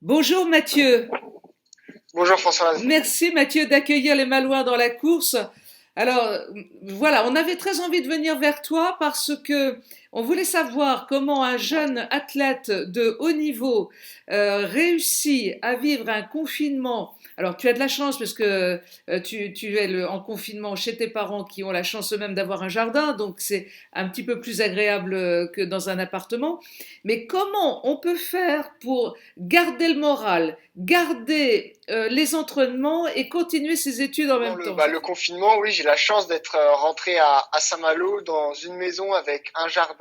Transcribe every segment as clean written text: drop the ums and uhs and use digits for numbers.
Bonjour Mathieu. Bonjour Françoise. Merci Mathieu d'accueillir les Malouins dans la course. Alors voilà, on avait très envie de venir vers toi parce que on voulait savoir comment un jeune athlète de haut niveau réussit à vivre un confinement. Alors tu as de la chance parce que tu es en confinement chez tes parents qui ont la chance eux-mêmes d'avoir un jardin, donc c'est un petit peu plus agréable que dans un appartement. Mais comment on peut faire pour garder le moral, garder les entraînements et continuer ses études en Pendant même temps? le confinement, oui, j'ai la chance d'être rentré à Saint-Malo dans une maison avec un jardin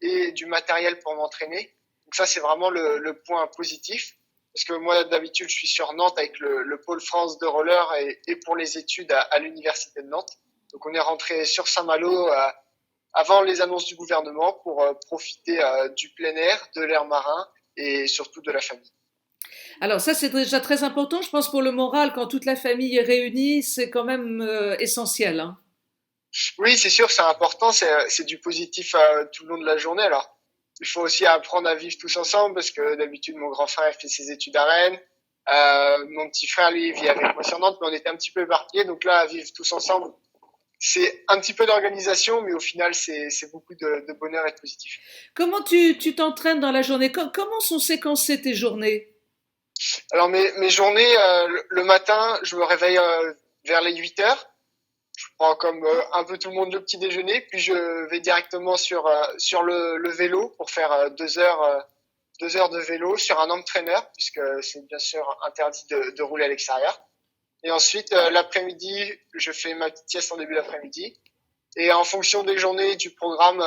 et du matériel pour m'entraîner. Donc ça, c'est vraiment le point positif. Parce que moi, d'habitude, je suis sur Nantes avec le pôle France de roller et pour les études à l'université de Nantes. Donc on est rentré sur Saint-Malo avant les annonces du gouvernement pour profiter du plein air, de l'air marin et surtout de la famille. Alors ça, c'est déjà très important, je pense, pour le moral, quand toute la famille est réunie, c'est quand même essentiel, hein. Oui, c'est sûr, c'est important, c'est du positif tout le long de la journée. Alors, il faut aussi apprendre à vivre tous ensemble parce que d'habitude, mon grand frère fait ses études à Rennes, mon petit frère, lui, vit avec moi sur Nantes, mais on était un petit peu éparpillés. Donc là, vivre tous ensemble, c'est un petit peu d'organisation, mais au final, c'est beaucoup de bonheur et de positif. Comment tu t'entraînes dans la journée? Comment sont séquencées tes journées? Alors, mes journées, le matin, je me réveille vers les 8 heures. Je prends comme un peu tout le monde le petit déjeuner, puis je vais directement sur le vélo pour faire 2 heures, 2 heures de vélo sur un entraîneur, puisque c'est bien sûr interdit de rouler à l'extérieur. Et ensuite, l'après-midi, je fais ma petite sieste en début d'après-midi. Et en fonction des journées, du programme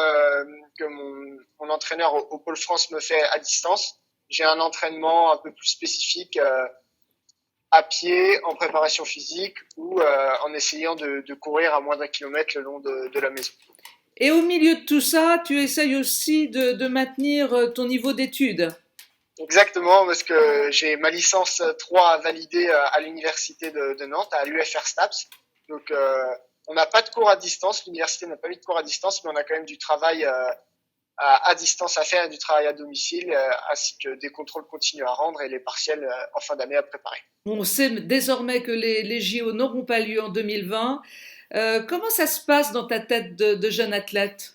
que mon entraîneur au Pôle France me fait à distance, j'ai un entraînement un peu plus spécifique à pied, en préparation physique ou en essayant de courir à moins d'un kilomètre le long de la maison. Et au milieu de tout ça, tu essayes aussi de maintenir ton niveau d'études. Exactement, parce que j'ai ma licence 3 à valider à l'université de Nantes, à l'UFR STAPS. Donc, on n'a pas de cours à distance, l'université n'a pas mis de cours à distance, mais on a quand même du travail à distance à faire, et du travail à domicile, ainsi que des contrôles continus à rendre et les partiels en fin d'année à préparer. On sait désormais que les JO n'auront pas lieu en 2020. Comment ça se passe dans ta tête de jeune athlète?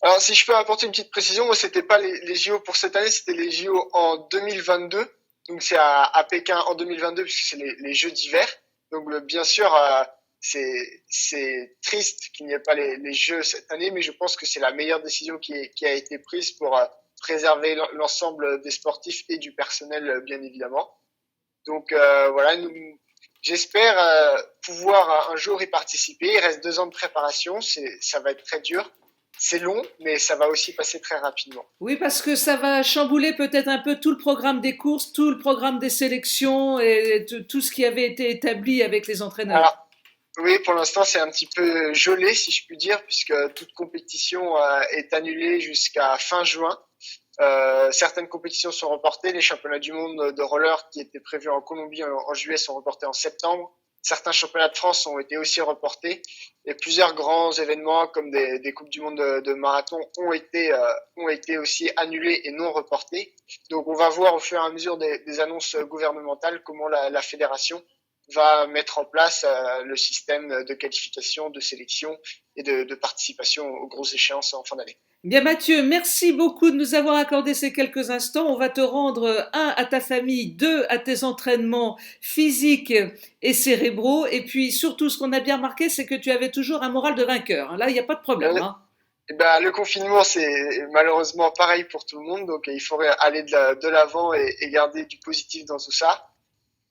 Alors, si je peux apporter une petite précision, moi, c'était pas les JO pour cette année, c'était les JO en 2022. Donc, c'est à Pékin en 2022, puisque c'est les Jeux d'hiver. Donc, bien sûr, c'est triste qu'il n'y ait pas les Jeux cette année, mais je pense que c'est la meilleure décision qui a été prise pour préserver l'ensemble des sportifs et du personnel, bien évidemment. Donc, voilà, j'espère pouvoir un jour y participer. Il reste 2 ans de préparation, ça va être très dur. C'est long, mais ça va aussi passer très rapidement. Oui, parce que ça va chambouler peut-être un peu tout le programme des courses, tout le programme des sélections et tout ce qui avait été établi avec les entraîneurs. Alors, oui, pour l'instant, c'est un petit peu gelé, si je puis dire, puisque toute compétition est annulée jusqu'à fin juin. Certaines compétitions sont reportées. Les championnats du monde de roller qui étaient prévus en Colombie en juillet sont reportés en septembre. Certains championnats de France ont été aussi reportés. Et plusieurs grands événements comme des Coupes du monde de marathon ont été aussi annulés et non reportés. Donc on va voir au fur et à mesure des annonces gouvernementales comment la fédération va mettre en place le système de qualification, de sélection et de participation aux grosses échéances en fin d'année. Bien Mathieu, merci beaucoup de nous avoir accordé ces quelques instants. On va te rendre un à ta famille, deux à tes entraînements physiques et cérébraux. Et puis surtout, ce qu'on a bien remarqué, c'est que tu avais toujours un moral de vainqueur. Là, il n'y a pas de problème, Euh, hein. Eh ben, le confinement, c'est malheureusement pareil pour tout le monde, donc il faudrait aller de l'avant et garder du positif dans tout ça.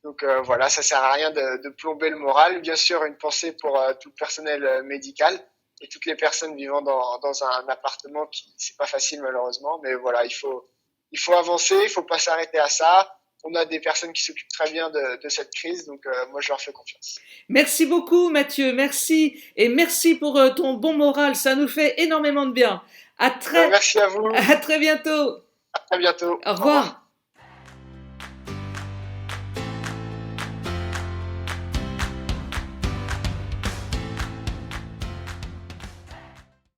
Donc voilà, ça sert à rien de plomber le moral. Bien sûr, une pensée pour tout le personnel médical et toutes les personnes vivant dans un appartement qui c'est pas facile malheureusement, mais voilà, il faut avancer, il faut pas s'arrêter à ça. On a des personnes qui s'occupent très bien de cette crise, donc moi je leur fais confiance. Merci beaucoup Mathieu, merci. Et merci pour ton bon moral, ça nous fait énormément de bien. À Ben, très, merci à vous, à très bientôt. à très bientôt, Au au revoir. revoir.